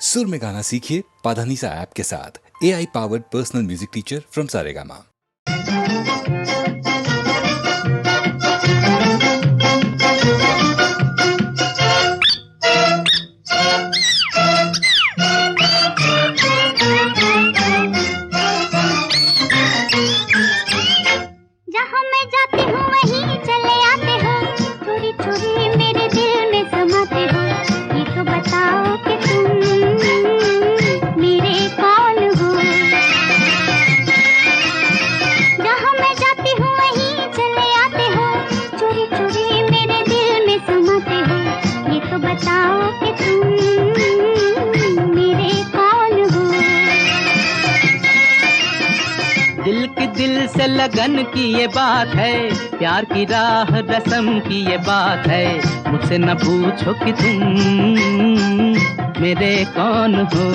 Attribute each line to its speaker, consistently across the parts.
Speaker 1: सुर में गाना सीखिए पाधानीसा ऐप के साथ। AI powered personal music teacher from Saregama.
Speaker 2: जहाँ मैं जाती हूँ वहीं चले आते हो, चोरी चोरी मेरे दिल में समाते हो। ये तो बताओ कि तुम मेरे कौन हो। जहाँ मैं जाती हूँ वहीं चले आते हो, चोरी चोरी मेरे दिल में समाते हो। ये तो बताओ कि तुम मेरे कौन हो।
Speaker 3: दिल की दिल से लगन की ये बात है, प्यार की राह रस्म की ये बात है। मुझसे न पूछो कि तुम मेरे कौन हो।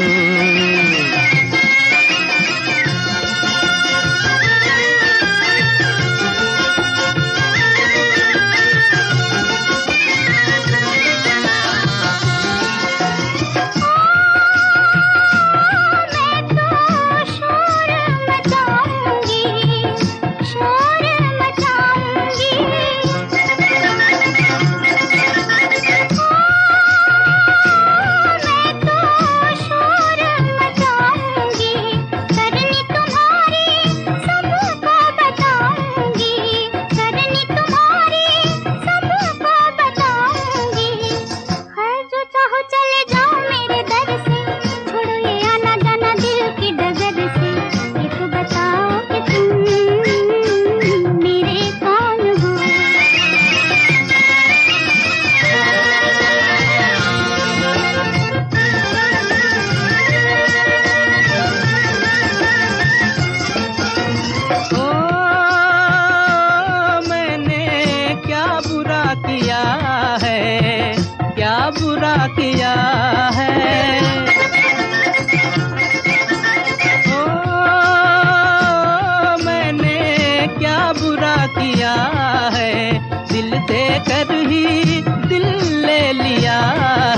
Speaker 3: किया है ओ मैंने क्या बुरा किया है। दिल देकर ही दिल ले लिया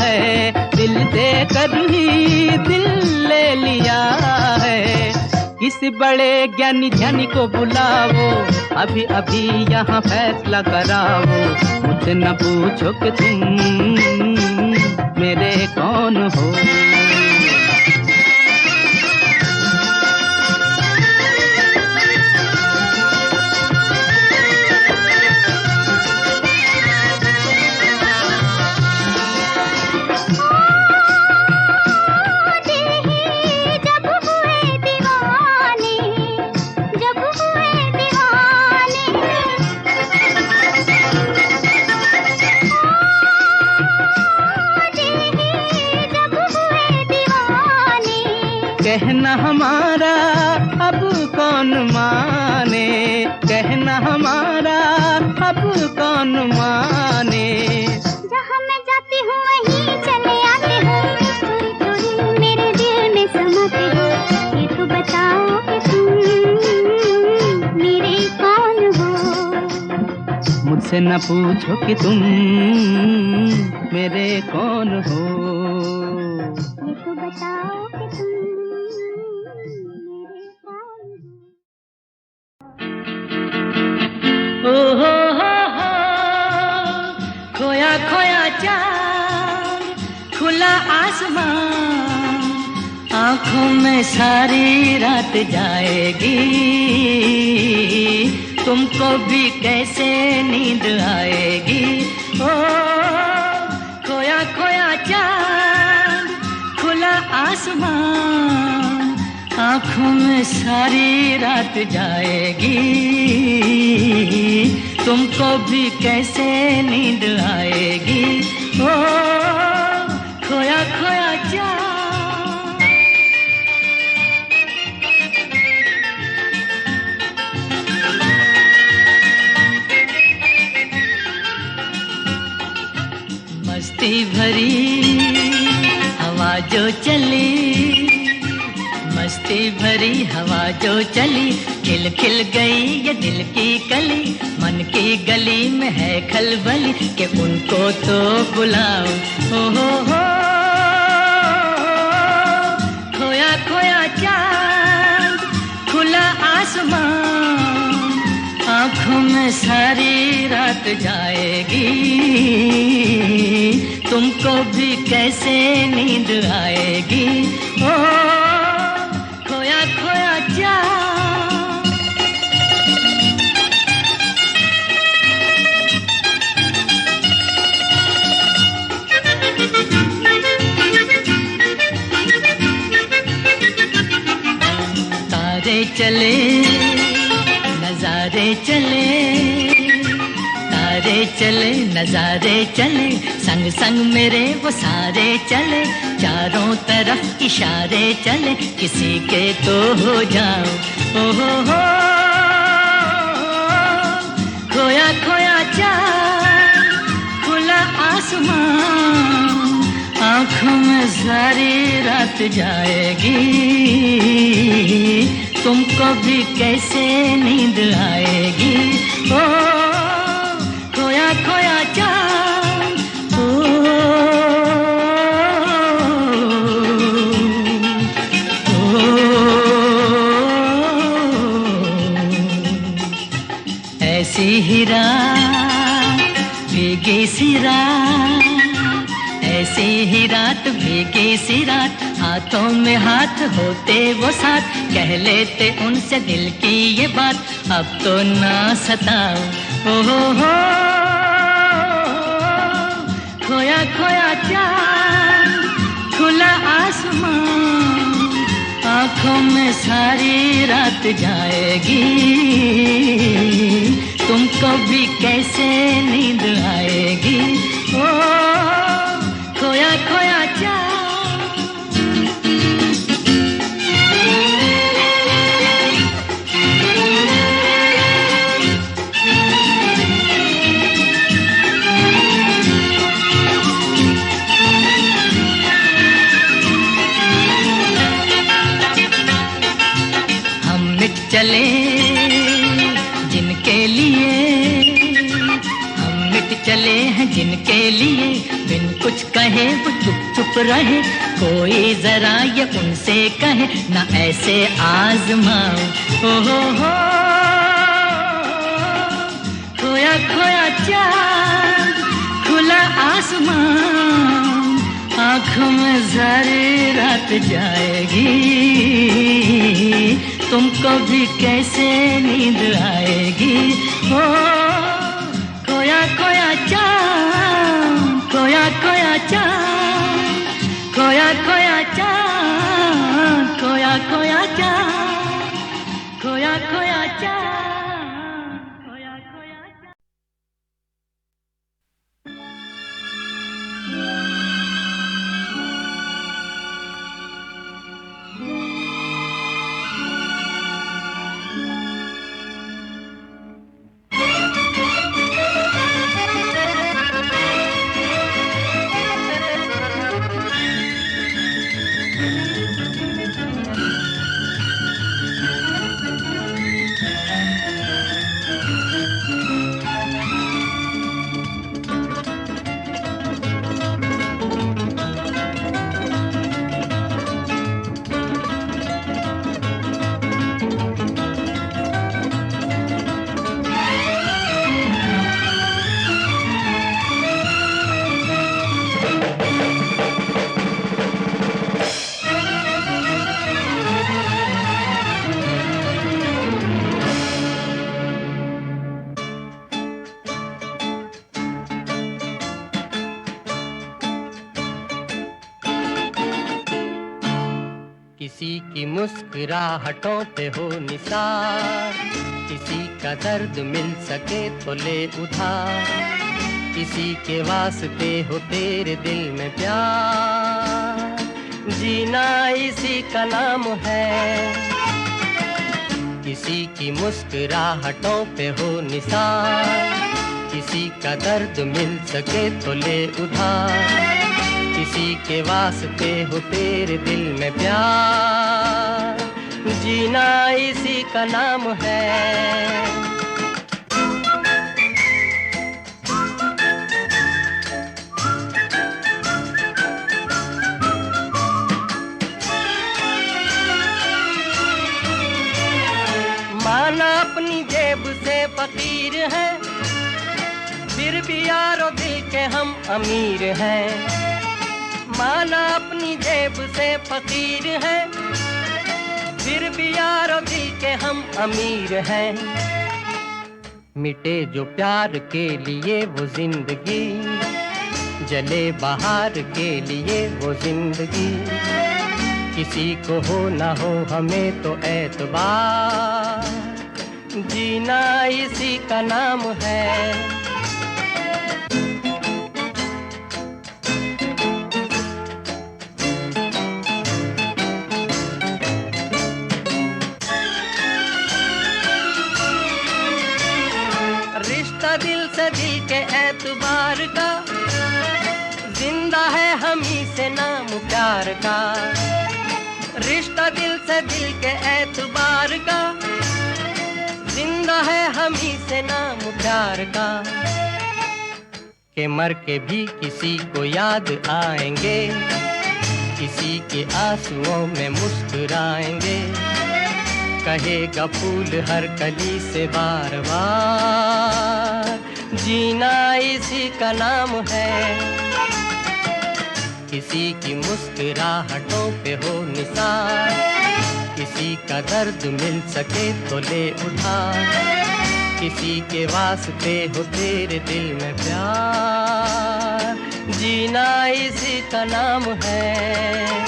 Speaker 3: है, दिल देकर ही दिल ले लिया है। किसी बड़े ज्ञानी ध्यानी को बुलाओ, अभी अभी यहाँ फैसला कराओ। मुझसे न पूछो कि तुम मेरे कौन हो। कहना हमारा अब कौन माने, कहना हमारा अब कौन माने।
Speaker 2: जहाँ मैं जाती हूँ वहीं चले आते हो, चोरी चोरी मेरे दिल में समाते हो। ये तो बताओ कि तुम मेरे कौन हो।
Speaker 3: मुझसे न पूछो कि तुम मेरे कौन हो।
Speaker 2: ये तो बताओ कि तुम
Speaker 4: खोया खोया चांद खुला आसमान, आँखों में सारी रात जाएगी। तुमको भी कैसे नींद आएगी। ओ खोया खोया चांद खुला आसमान, आँखों में सारी रात जाएगी। तुमको भी कैसे नींद आएगी। ओ खोया खोया चांद। मस्ती भरी हवा जो चली, मस्ती भरी हवा जो चली, खिल खिल गई ये दिल की कली। मन की गली में है खलबली कि उनको तो बुलाओ। हो में सारी रात जाएगी, तुमको भी कैसे नींद आएगी। ओ खोया खोया जा तारे चले नजारे चले, तारे चले नजारे चले, संग संग मेरे वो सारे चले, चारों तरफ इशारे चले, किसी के तो हो जाओ। ओ हो खोया खोया चाँद खुला आसमां, आँखों में सारी रात जाएगी, तुमको भी कैसे नींद आएगी। ओ खोया खोया चाँद, ऐसी ही रात भीगी सी रात, ऐसी ही रात भीगी सी रात, हाथों में हाथ होते वो साथ, कह लेते उनसे दिल की ये बात, अब तो ना सताओ। ओ हो खोया खोया चाँद खुला आसमां, आँखों में सारी रात जाएगी, तुमको भी कैसे नींद आएगी। ओ खोया खोया चाँद। हम मिट चले जिनके लिए, हम मिट चले हैं जिनके लिए, बिन कुछ कहे वो चुप चुप रहे, कोई जरा ये उनसे कहे ना ऐसे आजमाओ। ओ हो खोया खोया चाँद खुला आसमां, आँखों में सारी रात जाएगी, तुमको भी कैसे नींद आएगी। ओ खोया खोया चाँद, खोया खोया चाँद, खोया खोया चाँद, खोया खोया चाँद, खोया खोया चाँद, खोया खोया चाँद।
Speaker 5: किसी की मुस्कुराहटों पे हो निसार, किसी का दर्द मिल सके तो ले उधार, किसी के वास्ते हो तेरे दिल में प्यार, जीना इसी का नाम है। किसी की मुस्कुराहटों पे हो निसार, किसी का दर्द मिल सके तो ले उधार, किसी के वास्ते हो तेरे दिल में प्यार, जीना इसी का नाम है। माना अपनी जेब से फकीर हैं, फिर भी यारो दिल के हम अमीर हैं। माना अपनी जेब से फकीर हैं, फिर भी यारो दिल के हम अमीर हैं। मिटे जो प्यार के लिए वो जिंदगी, जले बाहर के लिए वो जिंदगी। किसी को हो ना हो हमें तो एतबार, जीना इसी का नाम है। रिश्ता दिल से दिल के एतबार का, जिंदा है हम ही से नाम प्यार का। रिश्ता दिल से दिल के एतबार का, जिंदा है हम ही से नाम प्यार का। के मर के भी किसी को याद आएंगे, किसी के आंसुओं में मुस्कुराएंगे। कहेगा फूल हर कली से बार बार, जीना इसी का नाम है। किसी की मुस्कुराहटों पे हो निसार, किसी का दर्द मिल सके तो ले उठा। किसी के वास्ते हो तेरे दिल में प्यार, जीना इसी का नाम है।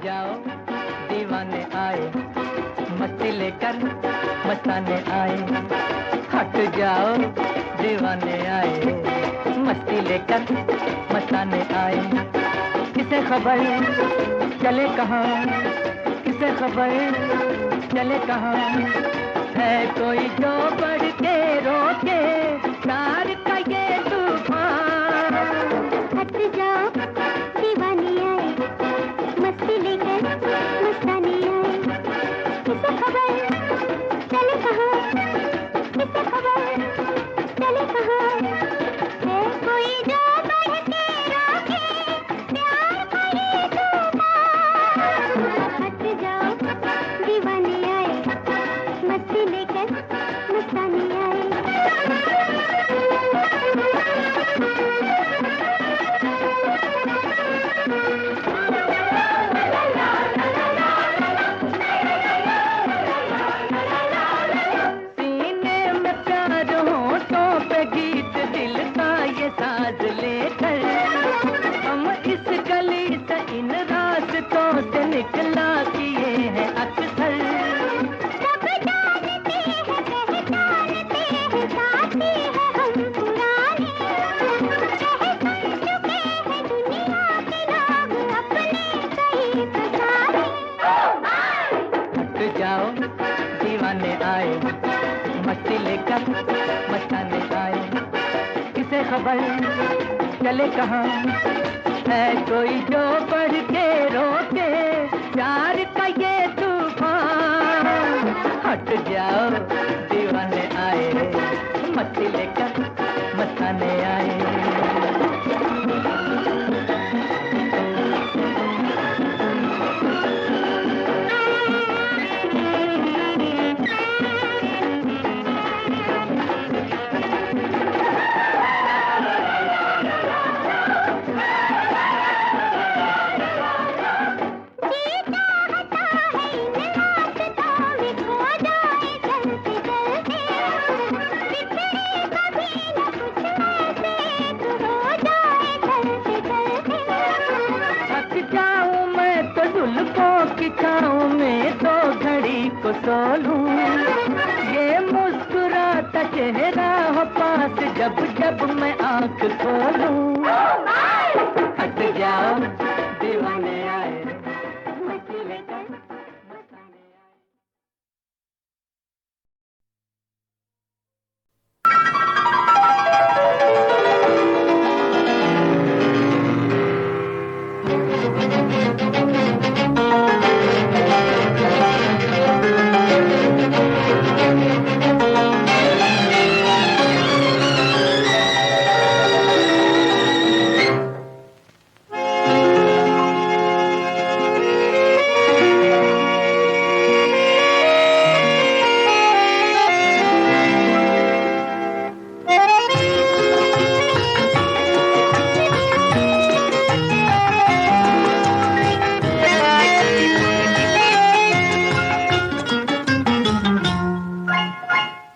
Speaker 5: जाओ दीवाने आए, मस्ती लेकर मस्ताने आए। हट जाओ दीवाने आए, मस्ती लेकर मस्ताने आए। किसे खबर चले कहाँ, किसे खबर चले कहाँ, है कोई जो बढ़ के रोके प्यार का ये तूफान।
Speaker 2: हट जाओ दीवानी आए, मस्ती लेकर मस्तानी आए। किसे खबर चले कहाँ, किसे खबर चले कहाँ, है कोई जो बढ़ के रोके प्यार का ये तूफान। हट जाओ दीवानी आए, मस्ती लेकर मस्तानी आए।
Speaker 5: सीने में प्यार होठों पे गीत, दिल का ये साज लेकर हम इस गली से इन रास्तों से निकला किए हैं अक्सर।
Speaker 2: सब जानते हैं पहचानते हैं, साथी हैं हम पुराने, कह सुन चुके हैं दुनिया के लोग अपने सही पहचाने।
Speaker 5: हट जाओ दीवाने आए, मस्ती लेकर मस्ताने आए। किसे खबर चले कहाँ, है कोई जो बढ़ के रोके प्यार का ये तूफान। हट जाओ दीवाने आए, मस्ती लेकर मस्ताने आए। थक जाऊं मैं तो जुल्फों की छाँव में तो घड़ी को सो लूं। ये मुस्कुराता चेहरा हो पास जब जब मैं आंख खोलूं। हट जाओ दीवाने आए, मस्ती लेकर मस्ताने आए।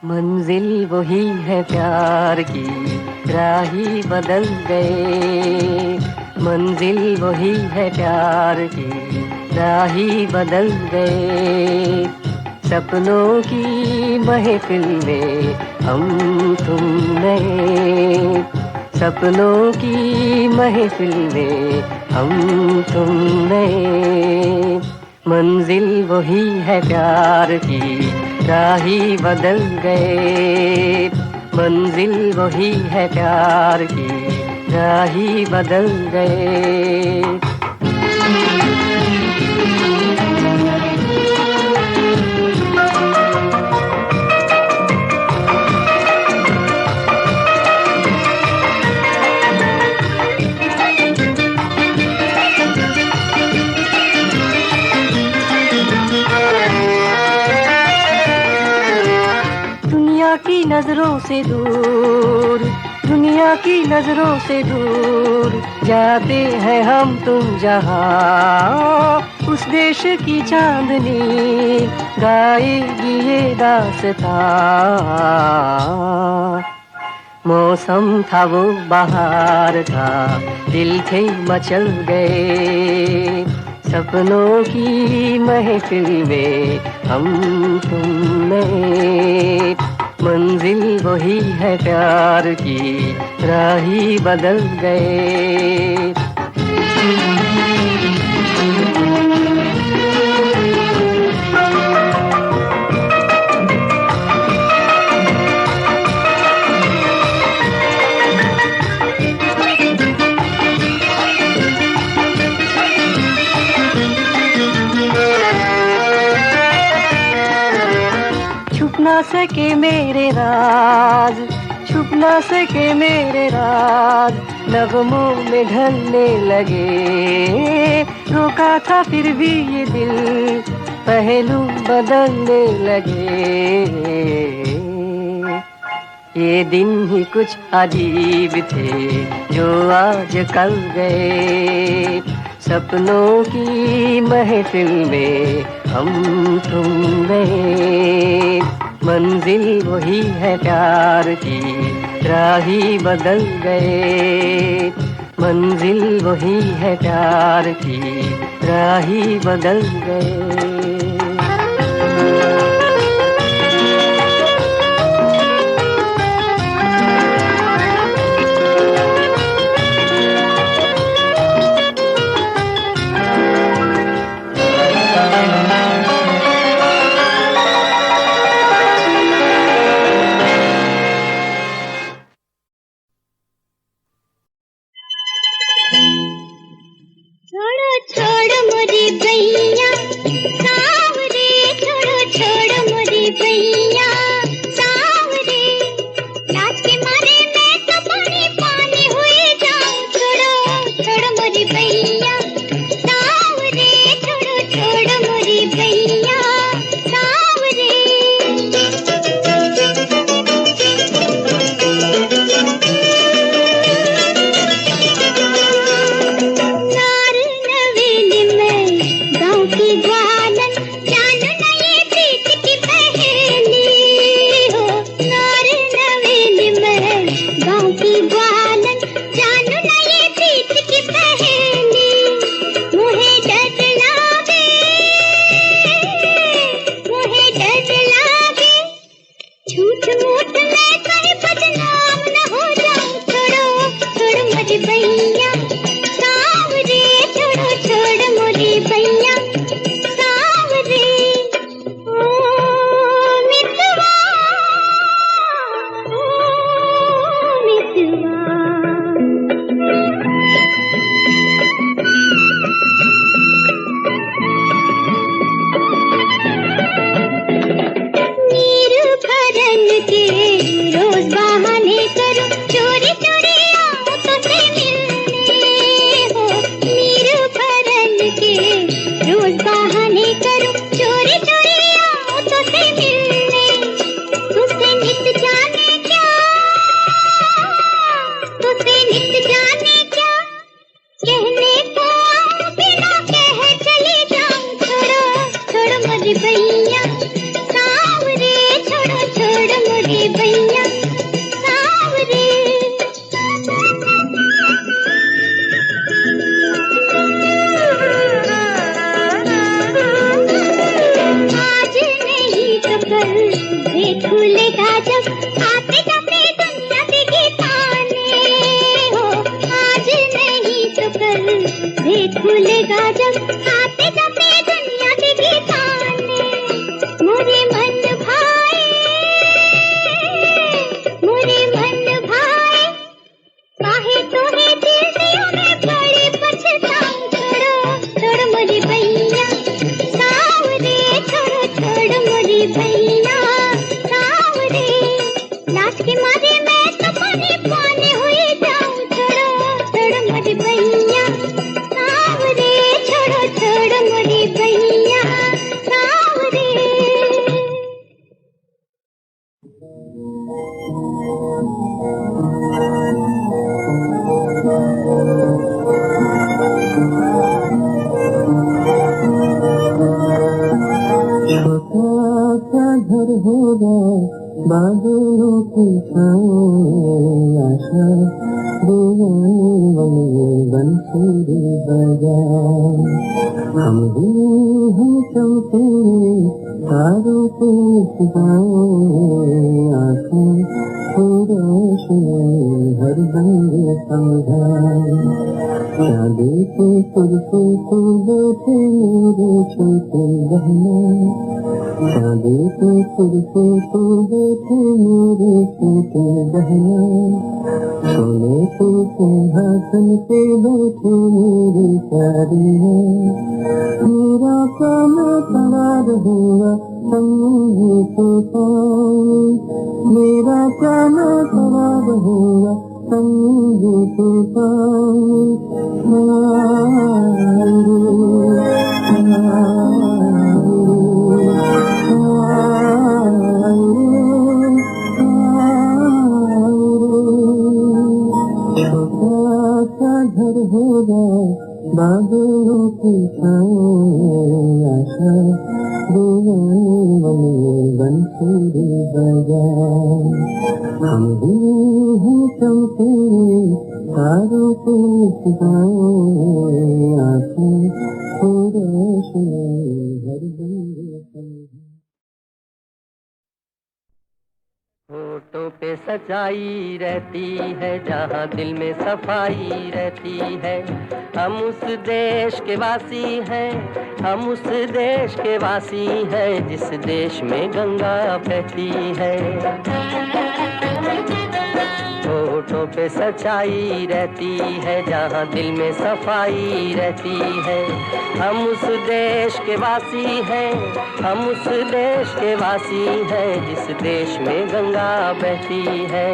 Speaker 5: मंजिल वही है प्यार की, राही बदल गए। मंजिल वही है प्यार की, राही बदल गए। सपनों की महफिल में हम तुम नए, सपनों की महफिल में हम तुम नए। मंजिल वही है प्यार की, राही बदल गए। मंजिल वही है प्यार की, राही बदल गए। दुनिया की नजरों से दूर, दुनिया की नजरों से दूर जाते हैं हम तुम जहाँ। उस देश की चांदनी गाएगी ये दास्तां। मौसम था वो बहार का, दिल थे मचल गए। सपनों की महफिल में हम तुम में, मंजिल वही है प्यार की, राही बदल गए। ना सके मेरे राज, छुप ना सके मेरे राज, नगमों में ढलने लगे। रोका था फिर भी ये दिल, पहलू बदलने लगे। ये दिन ही कुछ अजीब थे जो आज कल गए। सपनों की महफिल में हम तुम में, मंजिल वही है प्यार की, राही बदल गए। मंजिल वही है प्यार की, राही बदल गए।
Speaker 6: हम ही हैं चमके तारों के सितारे, आँखें को रोशनी हर रंग समझाए। चांदी के कुर्सी पे बैठे मेरे छोटे बहना, चांदी के कुर्सी पे बैठे मेरे छोटे बहना, सोने के सिंहासन पे बैठे मेरी प्यारी है। मेरा काम खड़ा रहेगा संगी के पास, मेरा काम खड़ा रहेगा संगी के पास। छोटा सा घर होगा बादलों की छाँव, आशा बंसुरी बजाए। हम ही हैं चमके तारों के सितारे, आँखें को रोशनी हर रंग समझाए।
Speaker 5: होठों पे सच्चाई रहती है, जहाँ दिल में सफाई रहती है। हम उस देश के वासी हैं, हम उस देश के वासी हैं, जिस देश में गंगा बहती है। होठों पे सच्चाई रहती है, जहाँ दिल में सफाई रहती है। हम उस देश के वासी हैं, हम उस देश के वासी हैं, जिस देश में गंगा बहती है।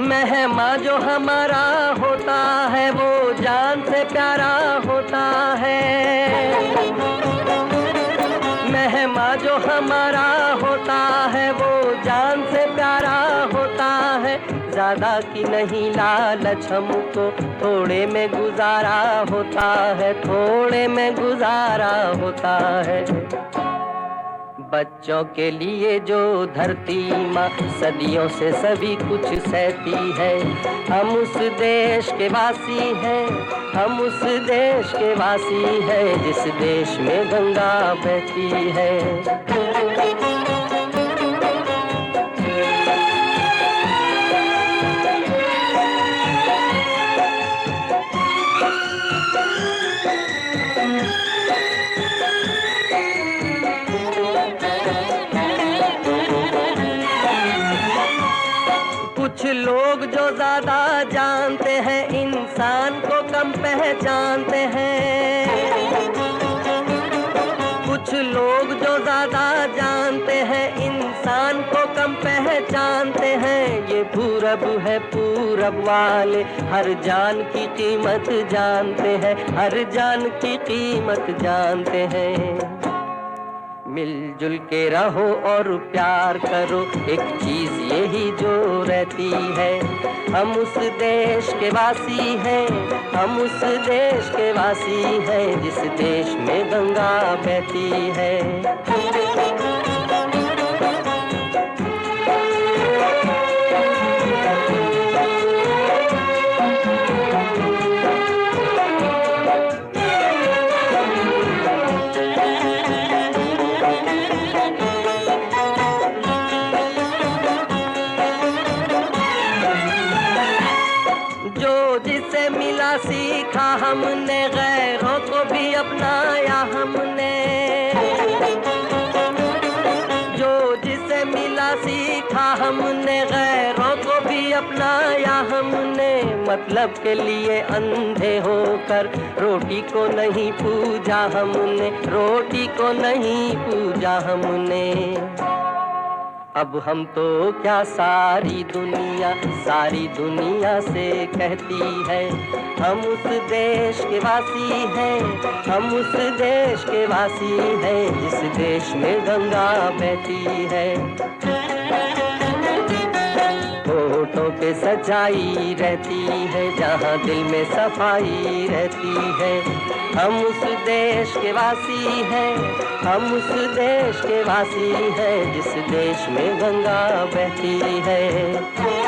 Speaker 5: मेहमान जो हमारा होता है, वो जान से प्यारा होता है। मेहमान जो हमारा होता है, वो जान से प्यारा होता है। ज्यादा की नहीं लालच हमको, थोड़े में गुजारा होता है, थोड़े में गुजारा होता है। बच्चों के लिए जो धरती माँ सदियों से सभी कुछ सहती है। हम उस देश के वासी हैं, हम उस देश के वासी हैं, जिस देश में गंगा बहती है। कुछ लोग जो ज्यादा जानते हैं, इंसान को कम पहचानते हैं। कुछ लोग जो ज्यादा जानते हैं, इंसान को कम पहचानते हैं। ये पूरब है, पूरब वाले हर जान की कीमत जानते हैं, हर जान की कीमत जानते हैं। मिलजुल के रहो और प्यार करो, एक चीज यही जो रहती है। हम उस देश के वासी हैं, हम उस देश के वासी हैं, जिस देश में गंगा बहती है। सीखा हमने, गैरों को भी अपनाया हमने। जो जिसे मिला सीखा हमने, गैरों को भी अपनाया हमने। मतलब के लिए अंधे होकर रोटी को नहीं पूजा हमने, रोटी को नहीं पूजा हमने। अब हम तो क्या सारी दुनिया से कहती है। हम उस देश के वासी हैं, हम उस देश के वासी हैं, जिस देश में गंगा बहती है। बातों पे सच्चाई रहती है, जहाँ दिल में सफाई रहती है। हम उस देश के वासी हैं, हम उस देश के वासी हैं, जिस देश में गंगा बहती है।